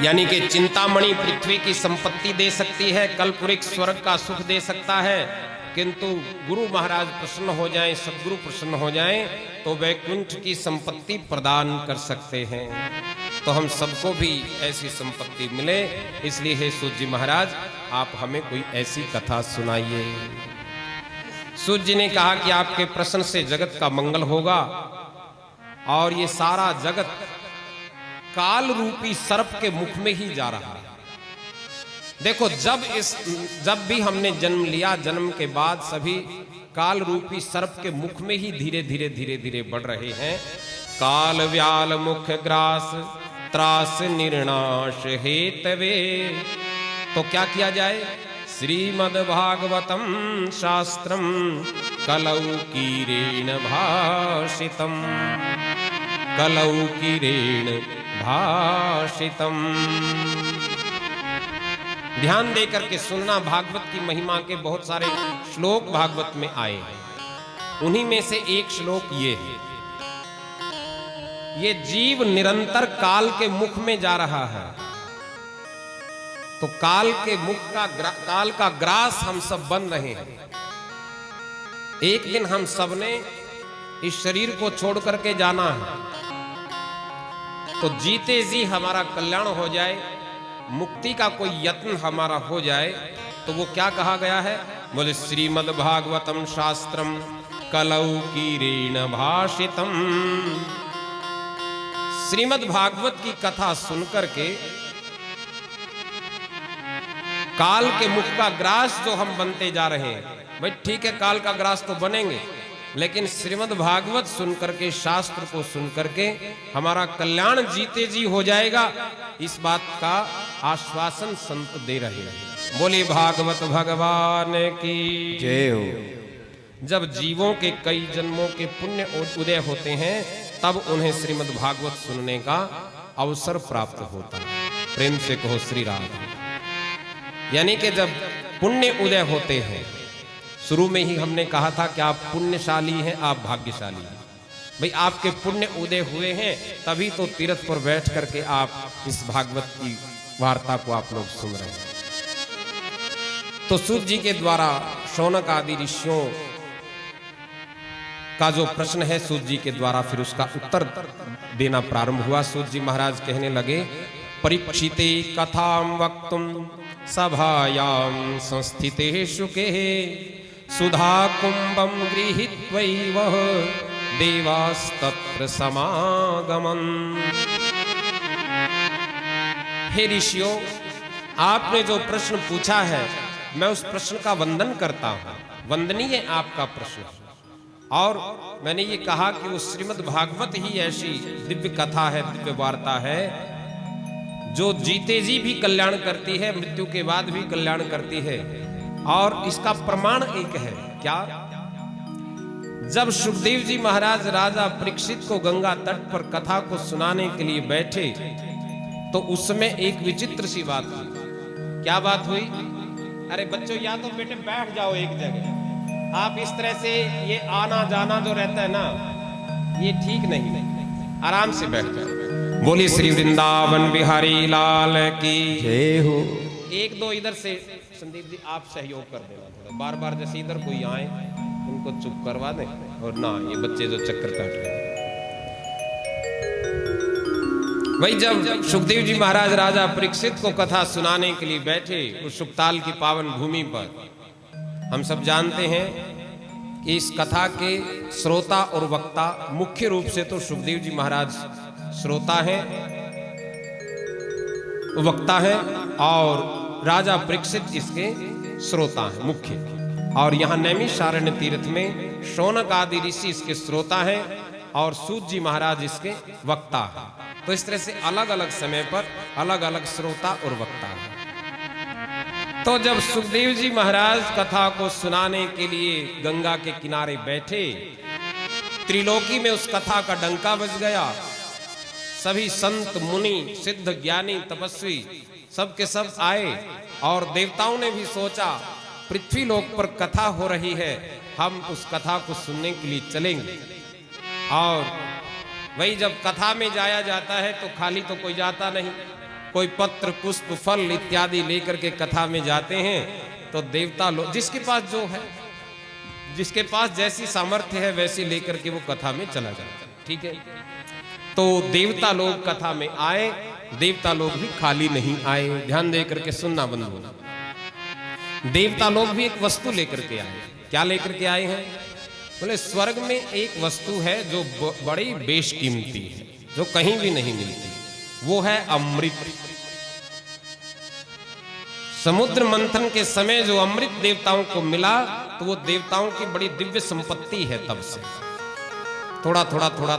यानी कि चिंतामणि पृथ्वी की संपत्ति दे सकती है, कल्पवृक्ष स्वर्ग का सुख दे सकता है, किंतु गुरु महाराज प्रसन्न हो जाएं, सदगुरु प्रसन्न हो जाएं तो वैकुंठ की संपत्ति प्रदान कर सकते हैं। तो हम सबको भी ऐसी संपत्ति मिले, इसलिए हे सूत जी महाराज आप हमें कोई ऐसी कथा सुनाइए। सूत जी ने कहा कि आपके प्रश्न से जगत का मंगल होगा और ये सारा जगत काल रूपी सर्प के मुख में ही जा रहा है। देखो जब भी हमने जन्म लिया, जन्म के बाद सभी काल रूपी सर्प के मुख में ही धीरे धीरे बढ़ रहे हैं। काल व्याल मुख ग्रास त्रास निर्नाश हेतवे। तो क्या किया जाए? श्रीमद् भागवतम शास्त्रम कलौकीरेण भाषितम, कलौकीरेण भाषितम। ध्यान देकर के सुनना, भागवत की महिमा के बहुत सारे श्लोक भागवत में आए हैं। उन्हीं में से एक श्लोक ये है, ये जीव निरंतर काल के मुख में जा रहा है। तो काल के मुख का काल का ग्रास हम सब बन रहे हैं। एक दिन हम सब ने इस शरीर को छोड़ करके जाना है। तो जीते जी हमारा कल्याण हो जाए, मुक्ति का कोई यत्न हमारा हो जाए, तो वो क्या कहा गया है? बोले श्रीमद् भागवतम शास्त्रम कलौकीरेण भाषितम। श्रीमद् भागवत की कथा सुनकर के काल के मुख का ग्रास जो हम बनते जा रहे हैं, भाई ठीक है काल का ग्रास तो बनेंगे, लेकिन श्रीमद् भागवत सुनकर के, शास्त्र को सुनकर के हमारा कल्याण जीते जी हो जाएगा, इस बात का आश्वासन संत दे रहे हैं। बोले भागवत भगवान की जय हो। जब जीवों के कई जन्मों के पुण्य उदय होते हैं तब उन्हें श्रीमद् भागवत सुनने का अवसर प्राप्त होता है। प्रेम से कहो श्री राम। यानी कि जब पुण्य उदय होते हैं, शुरू में ही हमने कहा था कि आप पुण्यशाली हैं, आप भाग्यशाली हैं। भाई आपके पुण्य उदय हुए हैं तभी तो तीर्थ पर बैठ करके आप इस भागवत की वार्ता को आप लोग सुन रहे हैं। तो सूत जी के द्वारा शौनक आदि ऋषियों का जो प्रश्न है, सूत जी के द्वारा फिर उसका उत्तर देना प्रारंभ हुआ। सूत जी महाराज कहने लगे, परीक्षिते कथाम वक्तुम सभायाम संस्थिते शुके सुधा कुंभम गृहीत्वैव देवास्तत्र समागमन। हे ऋषियों, आपने जो प्रश्न पूछा है मैं उस प्रश्न का वंदन करता हूं। वंदनीय आपका प्रश्न। और मैंने ये कहा कि वो श्रीमद् भागवत ही ऐसी दिव्य कथा है, दिव्य वार्ता है जो जीते जी भी कल्याण करती है, मृत्यु के बाद भी कल्याण करती है। और इसका प्रमाण एक है, क्या? जब सुखदेव जी महाराज राजा परीक्षित को गंगा तट पर कथा को सुनाने के लिए बैठे तो उसमें एक विचित्र सी बात हुई। क्या बात हुई? अरे बच्चों, या तो बेटे बैठ जाओ एक जगह। आप इस तरह से ये आना जाना जो रहता है ना, ये ठीक नहीं। आराम से बैठ जाओ। बोली श्री वृंदावन बिहारी लाल की जय हो। एक दो इधर से संदीप जी आप सहयोग कर देना थोड़ा, बार बार जैसे इधर कोई आए उनको चुप करवा दें, और ना ये बच्चे जो चक्कर काट रहे हैं। वही जब सुखदेव जी महाराज राजा परीक्षित को कथा सुनाने के लिए बैठे उस सुखताल की पावन भूमि पर, हम सब जानते हैं कि इस कथा के श्रोता और वक्ता मुख्य रूप से तो सुखदेव जी महाराज श्रोता है, वक्ता है, और राजा परीक्षित इसके श्रोता है मुख्य। और यहाँ नैमिषारण्य तीर्थ में शौनक आदि ऋषि इसके श्रोता है और सूत जी महाराज इसके वक्ता है। तो इस तरह से अलग अलग समय पर अलग अलग श्रोता और वक्ता है। तो जब सुखदेव जी महाराज कथा को सुनाने के लिए गंगा के किनारे बैठे, त्रिलोकी में उस कथा का डंका बज गया। सभी संत मुनि सिद्ध ज्ञानी तपस्वी सब के सब आए और देवताओं ने भी सोचा पृथ्वी लोक पर कथा हो रही है, हम उस कथा को सुनने के लिए चलेंगे। और वही जब कथा में जाया जाता है तो खाली तो कोई जाता नहीं, कोई पत्र पुष्प फल इत्यादि लेकर के कथा में जाते हैं तो देवता लोग, जिसके पास जो है, जिसके पास जैसी सामर्थ्य है वैसी लेकर के वो कथा में चला जाता है। ठीक है, तो देवता लोग कथा में आए, देवता लोग भी खाली नहीं आए। ध्यान दे करके सुनना बंधु। देवता लोग भी एक वस्तु लेकर के आए। क्या लेकर के आए हैं? बोले स्वर्ग में एक वस्तु है जो बड़ी बेशकीमती है, जो कहीं भी नहीं मिलती, वो है अमृत। समुद्र मंथन के समय जो अमृत देवताओं को मिला तो वो देवताओं की बड़ी दिव्य संपत्ति है। तब से थोड़ा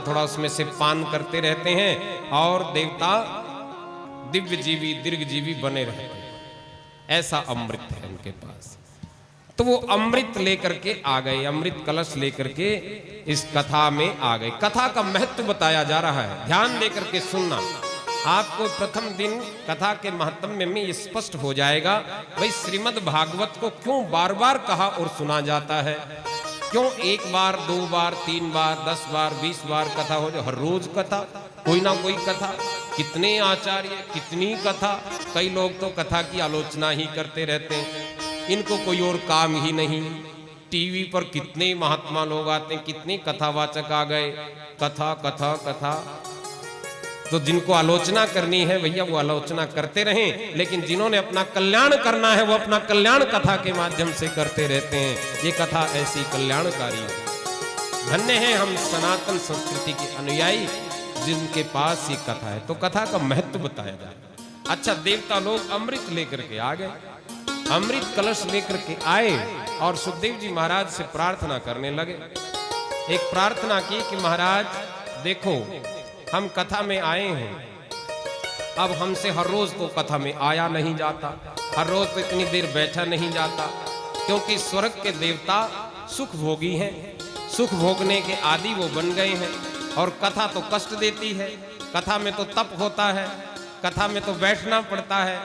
थोड़ा उसमें से पान करते रहते हैं और देवता दिव्य जीवी दीर्घ जीवी बने रहते हैं। ऐसा अमृत है उनके पास। तो वो अमृत लेकर के आ गए, अमृत कलश लेकर के इस कथा में आ गए। कथा का महत्व बताया जा रहा है, ध्यान देकर के सुनना। आपको प्रथम दिन कथा के महत्व में स्पष्ट हो जाएगा भाई श्रीमद् भागवत को क्यों बार बार कहा और सुना जाता है। क्यों एक बार, दो बार, 3 बार, 10 बार, 20 बार कथा हो जाए। हर रोज कथा, कोई ना कोई कथा, कितने आचार्य, कितनी कथा। कई लोग तो कथा की आलोचना ही करते रहते हैं, इनको कोई और काम ही नहीं। टीवी पर कितने महात्मा लोग आते हैं, कितने कथावाचक आ गए, कथा कथा कथा। तो जिनको आलोचना करनी है भैया वो आलोचना करते रहें, लेकिन जिन्होंने अपना कल्याण करना है वो अपना कल्याण कथा के माध्यम से करते रहते हैं। ये कथा ऐसी कल्याणकारी है। धन्य है हम सनातन संस्कृति के अनुयायी जिनके पास ये कथा है। तो कथा का महत्व बताया जाए। अच्छा, देवता लोग अमृत लेकर के आ गए, अमृत कलश लेकर के आए और सुखदेव जी महाराज से प्रार्थना करने लगे। एक प्रार्थना की कि महाराज देखो, हम कथा में आए हैं, अब हमसे हर रोज तो कथा में आया नहीं जाता, हर रोज तो इतनी देर बैठा नहीं जाता, क्योंकि स्वर्ग के देवता सुख भोगी हैं, सुख भोगने के आदि वो बन गए हैं। और कथा तो कष्ट देती है, कथा में तो तप होता है, कथा में तो बैठना पड़ता है,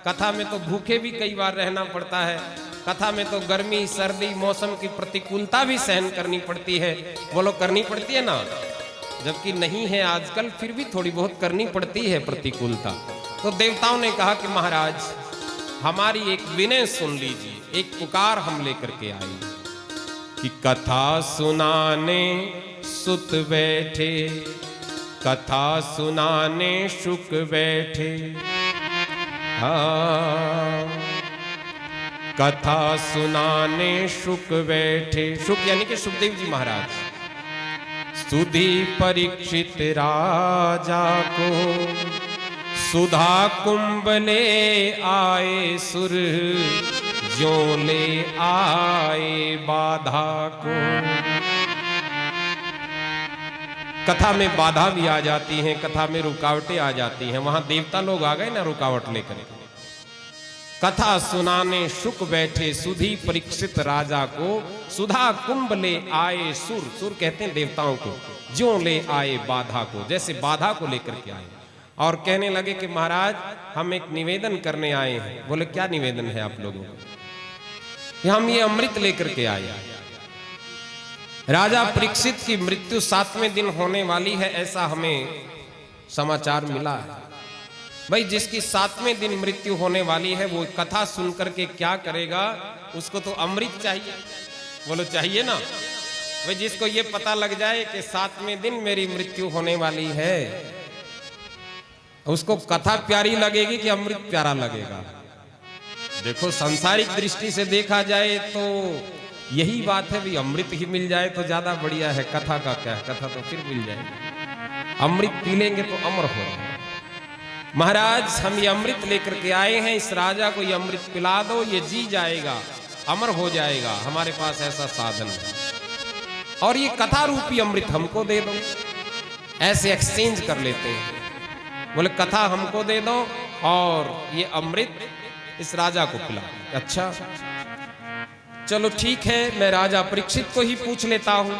कथा में तो भूखे भी कई बार रहना पड़ता है, कथा में तो गर्मी सर्दी मौसम की प्रतिकूलता भी सहन करनी पड़ती है। बोलो करनी पड़ती है ना, जबकि नहीं है आजकल, फिर भी थोड़ी बहुत करनी पड़ती है प्रतिकूलता। तो देवताओं ने कहा कि महाराज हमारी एक विनय सुन लीजिए, एक पुकार हम लेकर के आए कि कथा सुनाने सुत बैठे, कथा सुनाने शुक बैठे। हाँ, कथा सुनाने शुक बैठे। शुक यानी कि सुखदेव जी महाराज। सुधी परीक्षित राजा को सुधा कुंभ ले आए सुर, ज्यों ले आए बाधा को। कथा में बाधा भी आ जाती हैं, कथा में रुकावटें आ जाती हैं। वहां देवता लोग आ गए ना रुकावट लेकर। कथा सुनाने शुक बैठे सुधी परीक्षित राजा को, सुधा कुंभ ले आए सुर। सुर कहते हैं देवताओं को। ज्यों ले आए बाधा को, जैसे बाधा को लेकर के आए। और कहने लगे कि महाराज हम एक निवेदन करने आए हैं। बोले क्या निवेदन है आप लोगों को? हम ये अमृत लेकर के आए। राजा परीक्षित की मृत्यु 7वें दिन होने वाली है, ऐसा हमें समाचार मिला है। भाई जिसकी 7वें दिन मृत्यु होने वाली है वो कथा सुन करके क्या करेगा? उसको तो अमृत चाहिए। बोलो चाहिए ना। भाई जिसको ये पता लग जाए कि 7वें दिन मेरी मृत्यु होने वाली है, उसको कथा प्यारी लगेगी कि अमृत प्यारा लगेगा? देखो सांसारिक दृष्टि से देखा जाए तो यही बात है, भी अमृत ही मिल जाए तो ज्यादा बढ़िया है। कथा का क्या है, कथा तो फिर मिल जाएगी। अमृत पी लेंगे तो अमर हो। महाराज हम ये अमृत लेकर के आए हैं, इस राजा को ये अमृत पिला दो, ये जी जाएगा, अमर हो जाएगा। हमारे पास ऐसा साधन है, और ये कथा रूपी अमृत हमको दे दो। ऐसे एक्सचेंज कर लेते हैं। बोले कथा हमको दे दो और ये अमृत इस राजा को पिला दो। अच्छा चलो ठीक है, मैं राजा परीक्षित को ही पूछ लेता हूं।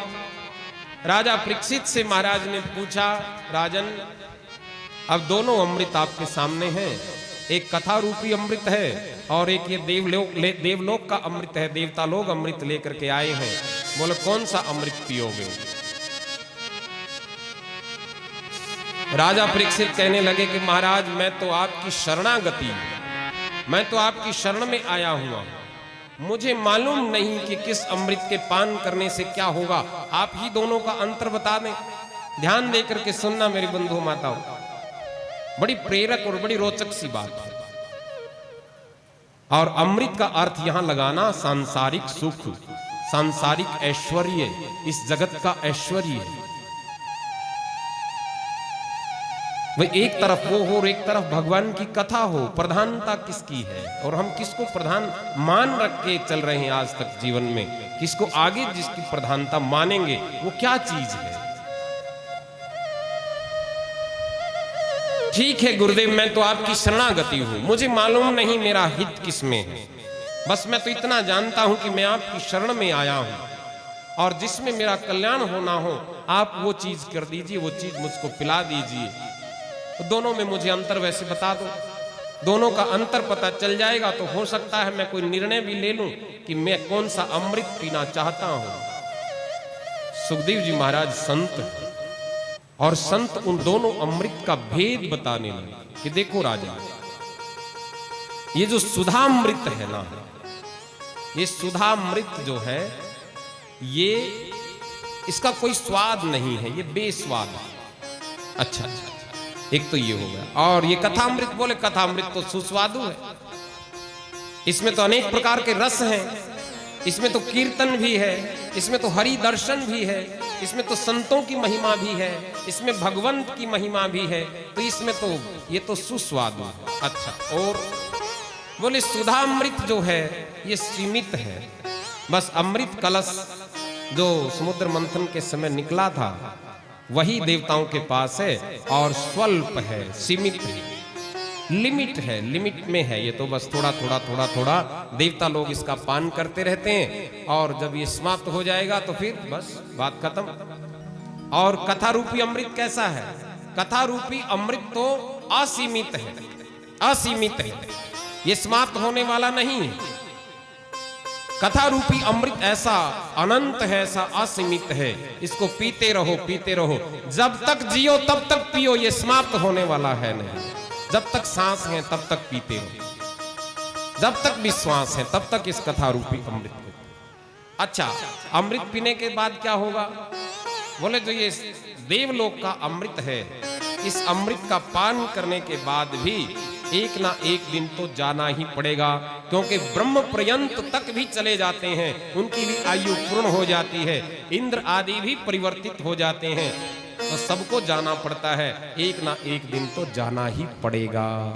राजा परीक्षित से महाराज ने पूछा, राजन अब दोनों अमृत आपके सामने हैं, एक कथा रूपी अमृत है और एक ये देवलोक का अमृत है। देवता लोग अमृत लेकर के आए हैं। बोले कौन सा अमृत पियोगे? राजा परीक्षित कहने लगे कि महाराज मैं तो आपकी शरणागति हूं, मैं तो आपकी शरण में आया हुआ हूं, मुझे मालूम नहीं कि किस अमृत के पान करने से क्या होगा, आप ही दोनों का अंतर बता दें। ध्यान देकर के सुनना मेरे बंधु माताओं, बड़ी प्रेरक और बड़ी रोचक सी बात है। और अमृत का अर्थ यहां लगाना सांसारिक सुख, सांसारिक ऐश्वर्य, इस जगत का ऐश्वर्य है। वह एक तरफ वो हो और एक तरफ भगवान की कथा हो, प्रधानता किसकी है और हम किसको प्रधान मान रख के चल रहे हैं आज तक जीवन में, किसको आगे जिसकी प्रधानता मानेंगे वो क्या चीज है। ठीक है गुरुदेव मैं तो आपकी शरणागति हूं, मुझे मालूम नहीं मेरा हित किसमें है, बस मैं तो इतना जानता हूं कि मैं आपकी शरण में आया हूं और जिसमें मेरा कल्याण होना हो आप वो चीज कर दीजिए, वो चीज मुझको पिला दीजिए। तो दोनों में मुझे अंतर वैसे बता दो, दोनों का अंतर पता चल जाएगा तो हो सकता है मैं कोई निर्णय भी ले लूं कि मैं कौन सा अमृत पीना चाहता हूं। सुखदेव जी महाराज संत और संत उन दोनों अमृत का भेद बताने लगे कि देखो राजा, ये जो सुधामृत है ना, ये सुधामृत जो है ये इसका कोई स्वाद नहीं है, ये बेस्वाद है। अच्छा, एक तो ये हो गया। और ये कथामृत बोले, कथामृत तो सुस्वादु है, इसमें तो अनेक प्रकार के रस हैं, इसमें तो कीर्तन भी है, इसमें तो हरि दर्शन भी है, इसमें तो संतों की महिमा भी है, इसमें भगवंत की महिमा भी है, तो इसमें तो ये तो सुस्वादु है। अच्छा, और बोले सुधामृत जो है ये सीमित है, बस अमृत कलश जो समुद्र मंथन के समय निकला था वही देवताओं के पास है और स्वल्प है, सीमित है, लिमिट है, लिमिट में है, ये तो बस थोड़ा थोड़ा थोड़ा थोड़ा देवता लोग इसका पान करते रहते हैं और जब ये समाप्त हो जाएगा तो फिर बस बात खत्म। और कथा रूपी अमृत कैसा है? कथा रूपी अमृत तो असीमित है, असीमित है, ये समाप्त होने वाला नहीं है। कथा रूपी अमृत ऐसा अनंत है, ऐसा असीमित है, इसको पीते रहो, पीते रहो, जब तक जियो तब तक पियो, ये समाप्त होने वाला है नहीं। जब तक सांस है तब तक पीते रहो, जब तक विश्वास है तब तक इस कथा रूपी अमृत को। अच्छा, अमृत पीने के बाद क्या होगा? बोले जो ये देवलोक का अमृत है, इस अमृत का पान करने के बाद भी एक ना एक दिन तो जाना ही पड़ेगा, क्योंकि ब्रह्म पर्यंत तक भी चले जाते हैं, उनकी भी आयु पूर्ण हो जाती है, इंद्र आदि भी परिवर्तित हो जाते हैं, तो सबको जाना पड़ता है, एक ना एक दिन तो जाना ही पड़ेगा।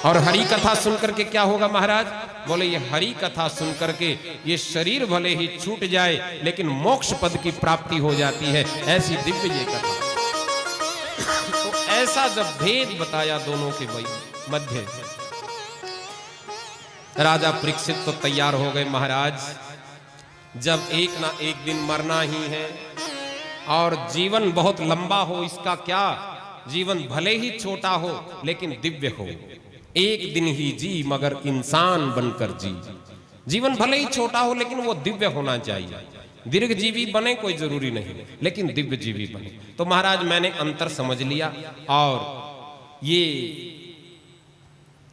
और हरि कथा सुनकर के क्या होगा महाराज? बोले ये हरि कथा सुनकर के ये शरीर भले ही छूट जाए लेकिन मोक्ष पद की प्राप्ति हो जाती है, ऐसी दिव्य ये कथा। तो ऐसा जब भेद बताया दोनों के मध्य, राजा परीक्षित तो तैयार हो गए महाराज, जब एक ना एक दिन मरना ही है और जीवन बहुत लंबा हो, इसका क्या, जीवन भले ही छोटा हो लेकिन दिव्य हो, एक दिन ही जी मगर इंसान बनकर जी। जीवन भले ही छोटा हो लेकिन वो दिव्य होना चाहिए, दीर्घ जीवी बने कोई जरूरी नहीं, लेकिन दिव्य जीवी बने। तो महाराज मैंने अंतर समझ लिया और ये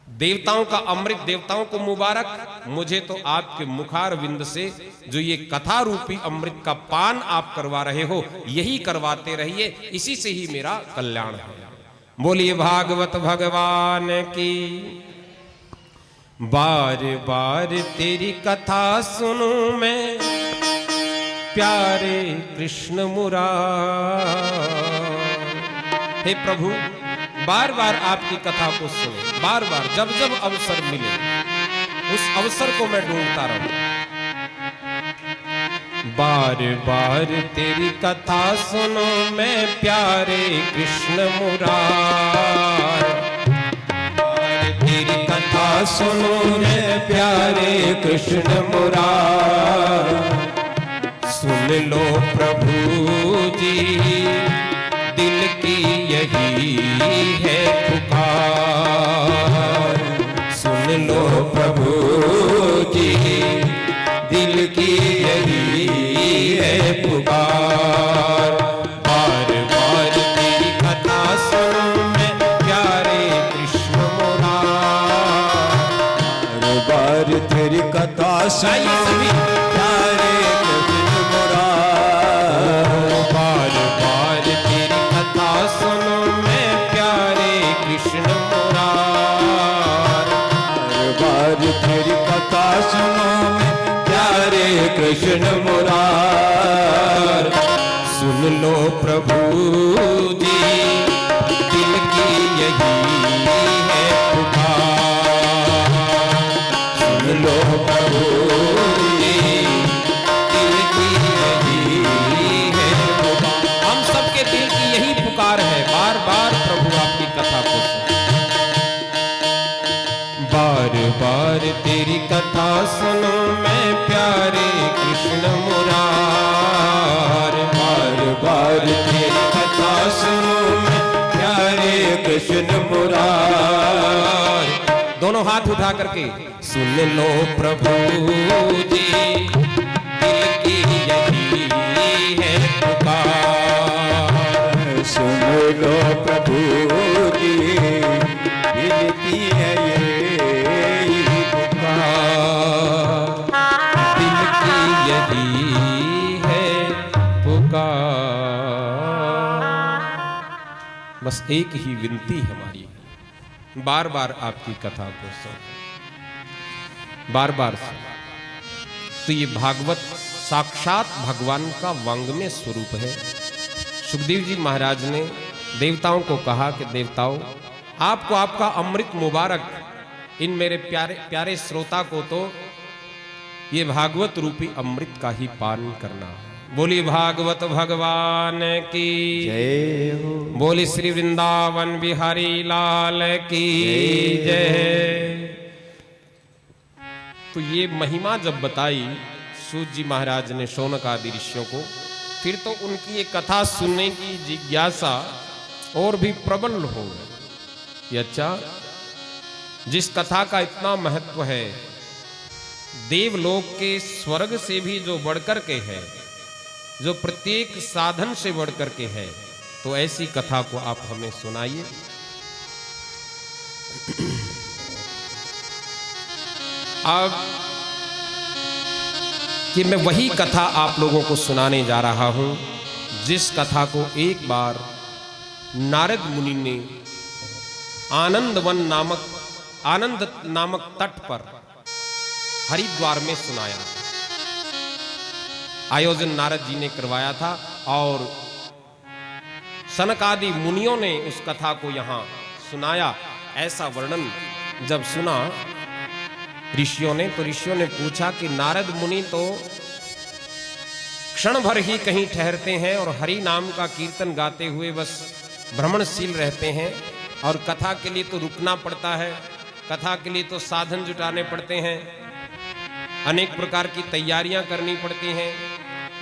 देवताओं का अमृत देवताओं को मुबारक, मुझे तो आपके मुखार विंद से जो ये कथा रूपी अमृत का पान आप करवा रहे हो यही करवाते रहिए, इसी से ही मेरा कल्याण है। बोलिए भागवत भगवान की। बार बार तेरी कथा सुनूं मैं प्यारे कृष्ण मुरार। हे प्रभु, बार बार आपकी कथा को सुने, बार बार जब जब अवसर मिले उस अवसर को मैं ढूंढता रहूं। बार बार तेरी कथा सुनो मैं प्यारे कृष्ण मुरार, बार तेरी कथा सुनो मैं प्यारे कृष्ण मुरार। सुन लो प्रभु जी दिल की यही है पुकार, सुन लो प्रभु जी दिल की यही है पुकार। बार सुनो सभी प्यारे कृष्ण मुरार। बार बार तेरी कथा सुनो मैं प्यारे कृष्ण मुरार। बार बार तेरी कथा सुनो मैं प्यारे कृष्ण मुरार। सुन लो प्रभु जी दिल की यही है पुकार। सुन लो प्रभु जी दिल की यही है पुकार। हम सबके दिल की यही पुकार है, बार बार प्रभु आपकी कथा को सुन। बार बार तेरी कथा सुनो मैं प्यारे कृष्ण मुरार। बार बार तेरी कथा सुनो मैं प्यारे कृष्ण मुरार। दोनों हाथ उठा करके सुन लो प्रभु जी दिल की यही है पुकार। सुन लो प्रभु जी दिल की है ये पुकार। दिल की यही है पुकार। बस एक ही विनती हमारी, बार बार आपकी कथा को सुन, बार बार सुन। तो ये भागवत साक्षात भगवान का वांग्मय स्वरूप है। सुखदेव जी महाराज ने देवताओं को कहा कि देवताओं, आपको आपका अमृत मुबारक इन मेरे प्यारे प्यारे श्रोता को तो ये भागवत रूपी अमृत का ही पान करना। बोली भागवत भगवान की जय हो। बोली श्री वृंदावन बिहारी लाल की जय। तो ये महिमा जब बताई सूत जी महाराज ने शौनक आदि ऋषियों को, फिर तो उनकी ये कथा सुनने की जिज्ञासा और भी प्रबल हो गई। ये अच्छा, जिस कथा का इतना महत्व है, देवलोक के स्वर्ग से भी जो बढ़कर के है, जो प्रत्येक साधन से बढ़कर के है, तो ऐसी कथा को आप हमें सुनाइए। अब कि मैं वही कथा आप लोगों को सुनाने जा रहा हूं जिस कथा को एक बार नारद मुनि ने आनंद नामक तट पर हरिद्वार में सुनाया। आयोजन नारद जी ने करवाया था और सनक आदि मुनियों ने उस कथा को यहां सुनाया। ऐसा वर्णन जब सुना ऋषियों ने, तो ऋषियों ने पूछा कि नारद मुनि तो क्षण भर ही कहीं ठहरते हैं और हरि नाम का कीर्तन गाते हुए बस भ्रमणशील रहते हैं, और कथा के लिए तो रुकना पड़ता है, कथा के लिए तो साधन जुटाने पड़ते हैं, अनेक प्रकार की तैयारियां करनी पड़ती हैं।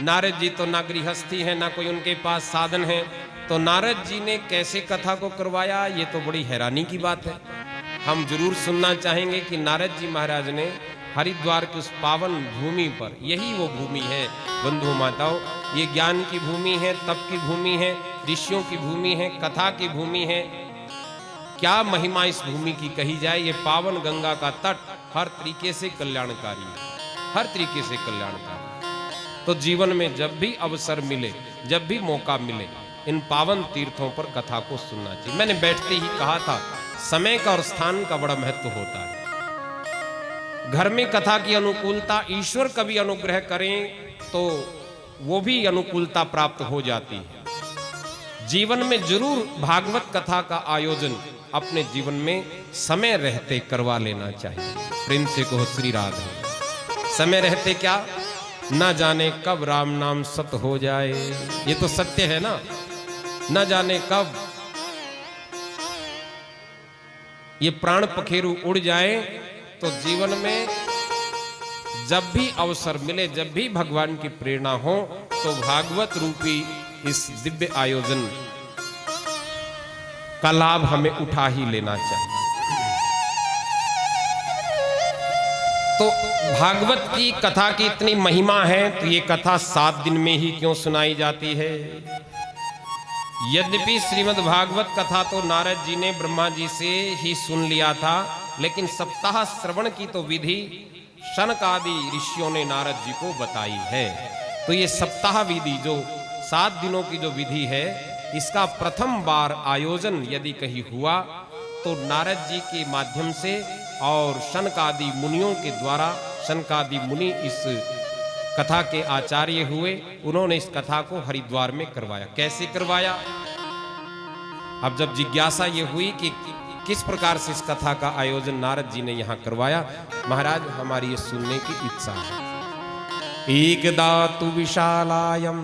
नारद जी तो ना गृहस्थी है, ना कोई उनके पास साधन है, तो नारद जी ने कैसे कथा को करवाया, ये तो बड़ी हैरानी की बात है। हम जरूर सुनना चाहेंगे कि नारद जी महाराज ने हरिद्वार की उस पावन भूमि पर, यही वो भूमि है बंधु माताओं, ये ज्ञान की भूमि है, तप की भूमि है, ऋषियों की भूमि है, कथा की भूमि है। क्या महिमा इस भूमि की कही जाए। ये पावन गंगा का तट हर तरीके से कल्याणकारी है, हर तरीके से कल्याणकारी। तो जीवन में जब भी अवसर मिले, जब भी मौका मिले, इन पावन तीर्थों पर कथा को सुनना चाहिए। मैंने बैठते ही कहा था, समय का और स्थान का बड़ा महत्व होता है। घर में कथा की अनुकूलता, ईश्वर कभी अनुग्रह करें तो वो भी अनुकूलता प्राप्त हो जाती है। जीवन में जरूर भागवत कथा का आयोजन अपने जीवन में समय रहते करवा लेना चाहिए। प्रेम से कहो श्री राधे। समय रहते क्या, न जाने कब राम नाम सत हो जाए, ये तो सत्य है ना। न जाने कब ये प्राण पखेरु उड़ जाए, तो जीवन में जब भी अवसर मिले, जब भी भगवान की प्रेरणा हो, तो भागवत रूपी इस दिव्य आयोजन का लाभ हमें उठा ही लेना चाहिए। तो भागवत की कथा की इतनी महिमा है, तो ये कथा 7 दिन में ही क्यों सुनाई जाती है। यद्यपि श्रीमद् भागवत कथा तो नारद जी ने ब्रह्मा जी से ही सुन लिया था, लेकिन सप्ताह श्रवण की तो विधि शनक आदि ऋषियों ने नारद जी को बताई है। तो ये सप्ताह विधि जो 7 दिनों की जो विधि है, इसका प्रथम बार आयोजन यदि कहीं हुआ तो नारद जी के माध्यम से और शनकादि मुनियों के द्वारा, शनकादि मुनि इस कथा के आचार्य हुए, उन्होंने इस कथा को हरिद्वार में करवाया। कैसे करवाया? अब जब जिज्ञासा ये हुई कि किस प्रकार से इस कथा का आयोजन नारद जी ने यहाँ करवाया, महाराज हमारी ये सुनने की इच्छा है। एकदातु विशालायम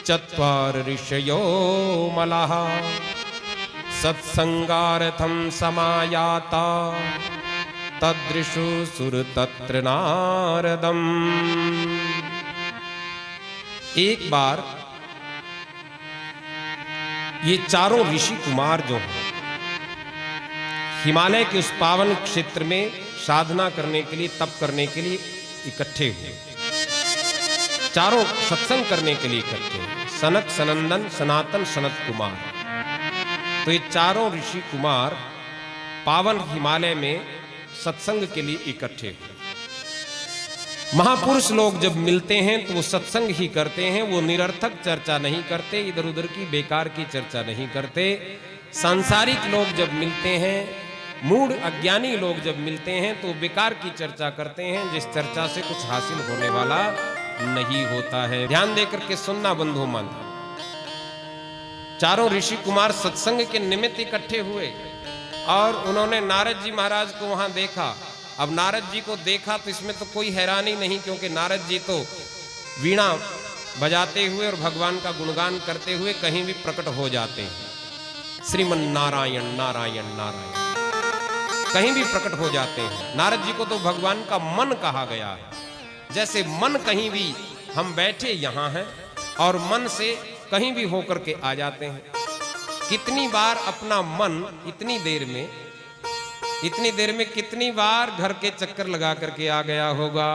चत्वार ऋषयो मलः सत्संगार्थम समायाता तदृशु सुर तत्र नारदम। एक बार ये चारों ऋषि कुमार जो हैं हिमालय के उस पावन क्षेत्र में साधना करने के लिए, तप करने के लिए इकट्ठे हुए, चारों सत्संग करने के लिए इकट्ठे हुए। सनक, सनंदन, सनातन, सनत कुमार। तो ये चारों ऋषि कुमार पावन हिमालय में सत्संग के लिए इकट्ठे हुए। महापुरुष लोग जब मिलते हैं तो वो सत्संग ही करते हैं, वो निरर्थक चर्चा नहीं करते, इधर उधर की बेकार की चर्चा नहीं करते। सांसारिक लोग जब मिलते हैं, मूढ़ अज्ञानी लोग जब मिलते हैं तो बेकार की चर्चा करते हैं, जिस चर्चा से कुछ हासिल होने वाला नहीं होता है। ध्यान देकर के सुनना बंधु मन। चारों ऋषि कुमार सत्संग के निमित्त इकट्ठे हुए और उन्होंने नारद जी महाराज को वहां देखा। अब नारद जी को देखा तो इसमें तो कोई हैरानी नहीं, क्योंकि नारद जी तो वीणा बजाते हुए और भगवान का गुणगान करते हुए कहीं भी प्रकट हो जाते हैं। श्रीमन नारायण नारायण नारायण कहीं भी प्रकट हो जाते हैं। नारद जी को तो भगवान का मन कहा गया है। जैसे मन कहीं भी, हम बैठे यहाँ हैं और मन से कहीं भी होकर के आ जाते हैं। कितनी बार अपना मन इतनी देर में कितनी बार घर के चक्कर लगा करके आ गया होगा,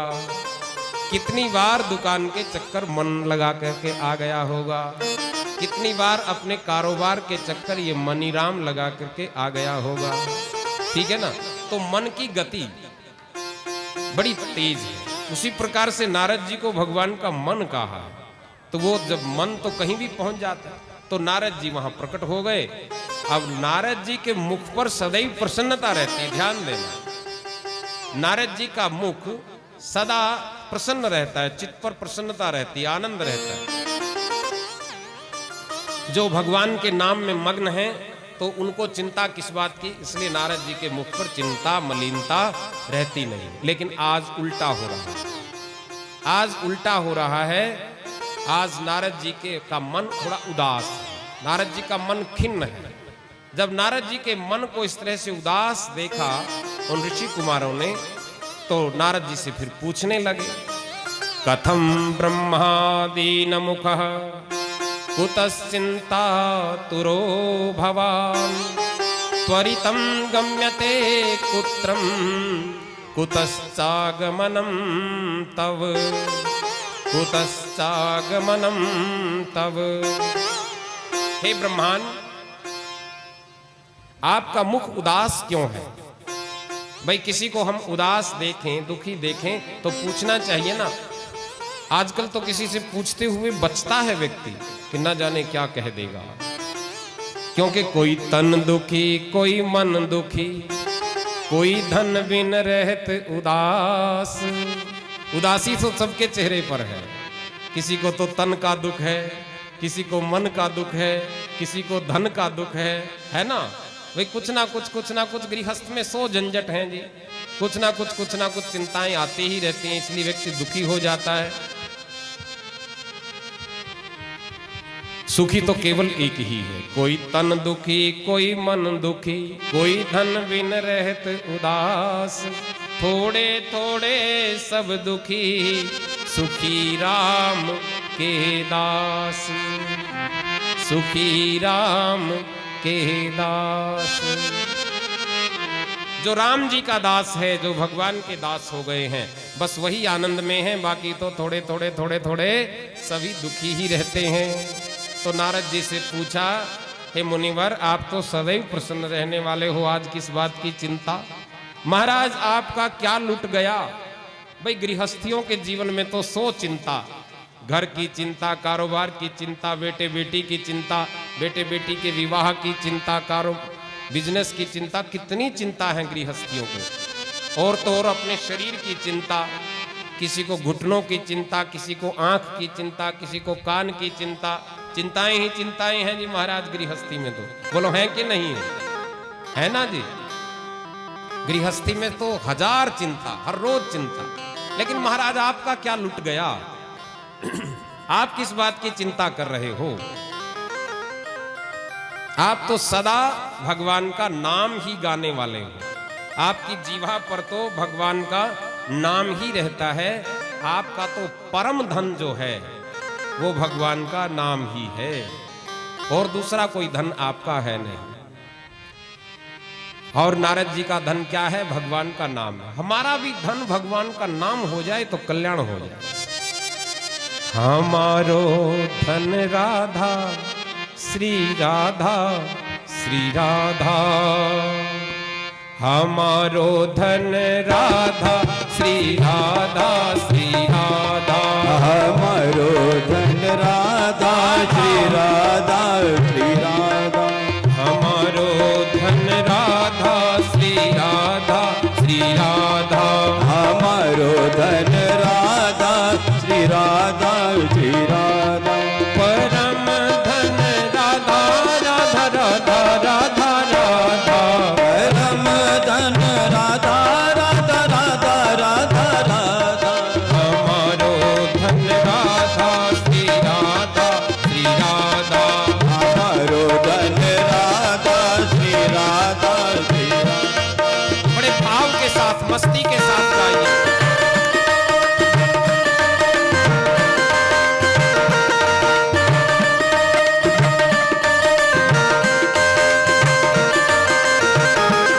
कितनी बार दुकान के चक्कर मन लगा करके आ गया होगा, कितनी बार अपने कारोबार के चक्कर ये मनीराम लगा करके आ गया होगा। ठीक है ना? तो मन की गति बड़ी तेज है। उसी प्रकार से नारद जी को भगवान का मन कहा, तो वो जब मन तो कहीं भी पहुंच जाता है। तो नारद जी वहां प्रकट हो गए। अब नारद जी के मुख पर सदैव प्रसन्नता रहती है। ध्यान देना, नारद जी का मुख सदा प्रसन्न रहता है, चित्त पर प्रसन्नता रहती है, आनंद रहता है। जो भगवान के नाम में मग्न है तो उनको चिंता किस बात की, इसलिए नारद जी के मुख पर चिंता मलिनता रहती नहीं। लेकिन आज उल्टा हो रहा है, आज उल्टा हो रहा है। आज नारद जी का मन थोड़ा उदास है, नारद जी का मन खिन्न है। जब नारद जी के मन को इस तरह से उदास देखा उन ऋषि कुमारों ने, तो नारद जी से फिर पूछने लगे, कथम ब्रह्मादीन मुखः कुतश्चिंता तुरो भवान त्वरितं गम्यते कुत्रं कुतश्चागमनं तव कुतश्चागमनं तव। हे ब्रह्मांड, आपका मुख उदास क्यों है? भाई किसी को हम उदास देखें, दुखी देखें तो पूछना चाहिए ना। आजकल तो किसी से पूछते हुए बचता है व्यक्ति कि ना जाने क्या कह देगा, क्योंकि कोई तन दुखी, कोई मन दुखी, कोई धन बिन रहत उदास। उदासी तो सबके चेहरे पर है। किसी को तो तन का दुख है, किसी को मन का दुख है, किसी को धन का दुख है ना? भाई कुछ ना कुछ गृहस्थ में 100 झंझट हैं जी। कुछ ना कुछ चिंताएं आती ही रहती हैं, इसलिए व्यक्ति दुखी हो जाता है। सुखी तो केवल एक ही है, कोई तन दुखी, कोई मन दुखी, कोई धन बिन रहत उदास। थोड़े थोड़े सब दुखी, सुखी राम के दास, सुखी राम के दास। जो राम जी का दास है, जो भगवान के दास हो गए हैं, बस वही आनंद में हैं। बाकी तो थोड़े थोड़े सभी दुखी ही रहते हैं। तो नारद जी से पूछा हे मुनिवर, आप तो सदैव प्रसन्न रहने वाले हो, आज किस बात की चिंता? महाराज आपका क्या लुट गया? भाई गृहस्थियों के जीवन में तो 100 चिंता, घर की चिंता, कारोबार की चिंता, बेटे बेटी की चिंता, बेटे बेटी के विवाह की चिंता, बिजनेस की चिंता, कितनी चिंता है गृहस्थियों को। और तो और अपने शरीर की चिंता, किसी को घुटनों की चिंता, किसी को आंख की चिंता, किसी को कान की चिंता, चिंताएं ही चिंताएं हैं जी महाराज गृहस्थी में। तो बोलो है कि नहीं है ना जी? गृहस्थी में तो 1000 चिंता, हर रोज चिंता। लेकिन महाराज आपका क्या लुट गया? आप किस बात की चिंता कर रहे हो? आप तो सदा भगवान का नाम ही गाने वाले हो, आपकी जीवा पर तो भगवान का नाम ही रहता है। आपका तो परम धन जो है वो भगवान का नाम ही है, और दूसरा कोई धन आपका है नहीं। और नारद जी का धन क्या है? भगवान का नाम है। हमारा भी धन भगवान का नाम हो जाए तो कल्याण हो जाए। हमारो धन राधा श्री राधा श्री राधा, हमारो धन राधा श्री राधा श्री राधा, हमारो धन राधा श्री राधा श्री राधा, हमारो धन राधा श्री राधा श्री राधा, हमारो धन राधा श्री राधा श्री राधा, परम धन राधा राधा राधा राधा राधा, परम धन राधा राधा राधा राधा राधा, हमारो धन राधा श्री राधा श्री राधा, हमारो धन राधा श्री राधा श्री राधा। बड़े भाव के साथ, मस्ती के साथ गाइए।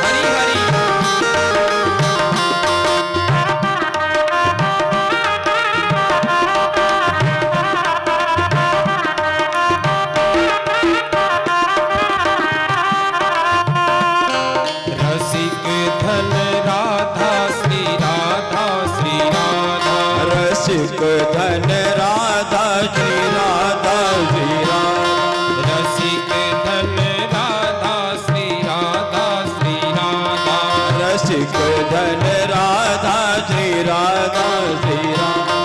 हरि हरि रसिक धन राधा श्री राधा श्री राधा, रसिक धन राधा श्री राधा श्री राधा, रसिक धन राधा श्री राधा श्री राधा, रसिक धन राधा श्री राधा श्री राधा,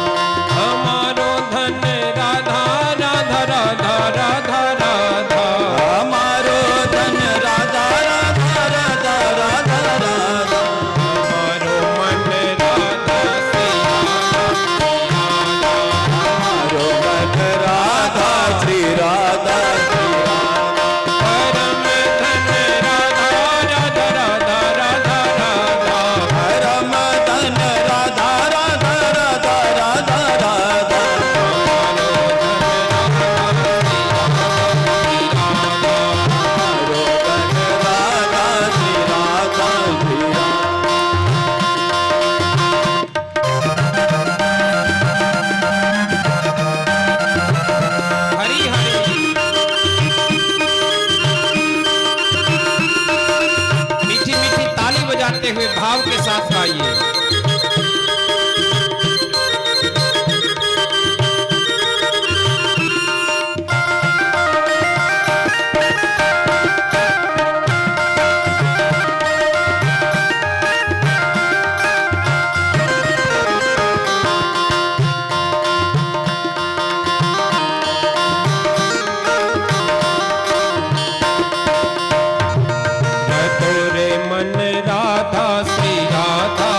हमारो धन राधा राधा राधा राधा राधा, हमारो धन राधा राधा राधा राधा राधा, हमारो मन राधा श्री राधा, हमारो मन राधा श्री राधा श्री राधा, परम धन राधा राधा राधा राधा राधा, परम धन राधा राधा राधा राधा राधा, हमारो धन राधा श्री राधा श्री राधा। हमारो धन राधा श्री राधा श्री राधा। हरि हरि मीठी मीठी ताली बजाते हुए भाव के साथ गाइए। तोरे मन राधा श्री राधा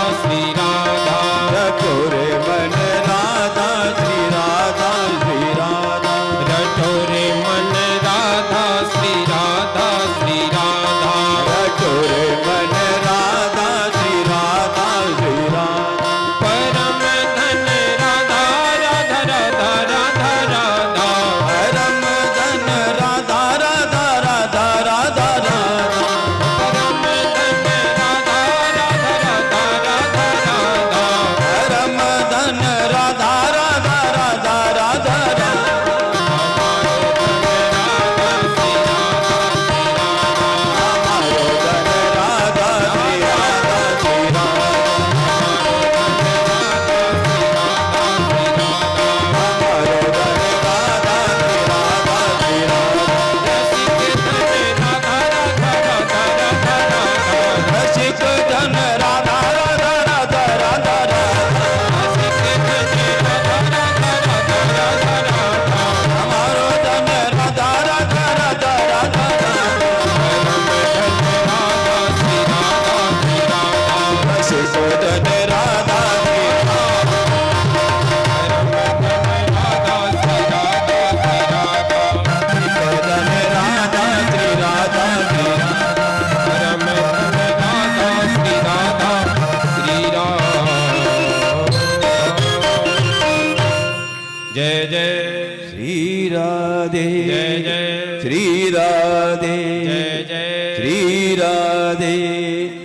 श्री राधे जय जय श्री राधे।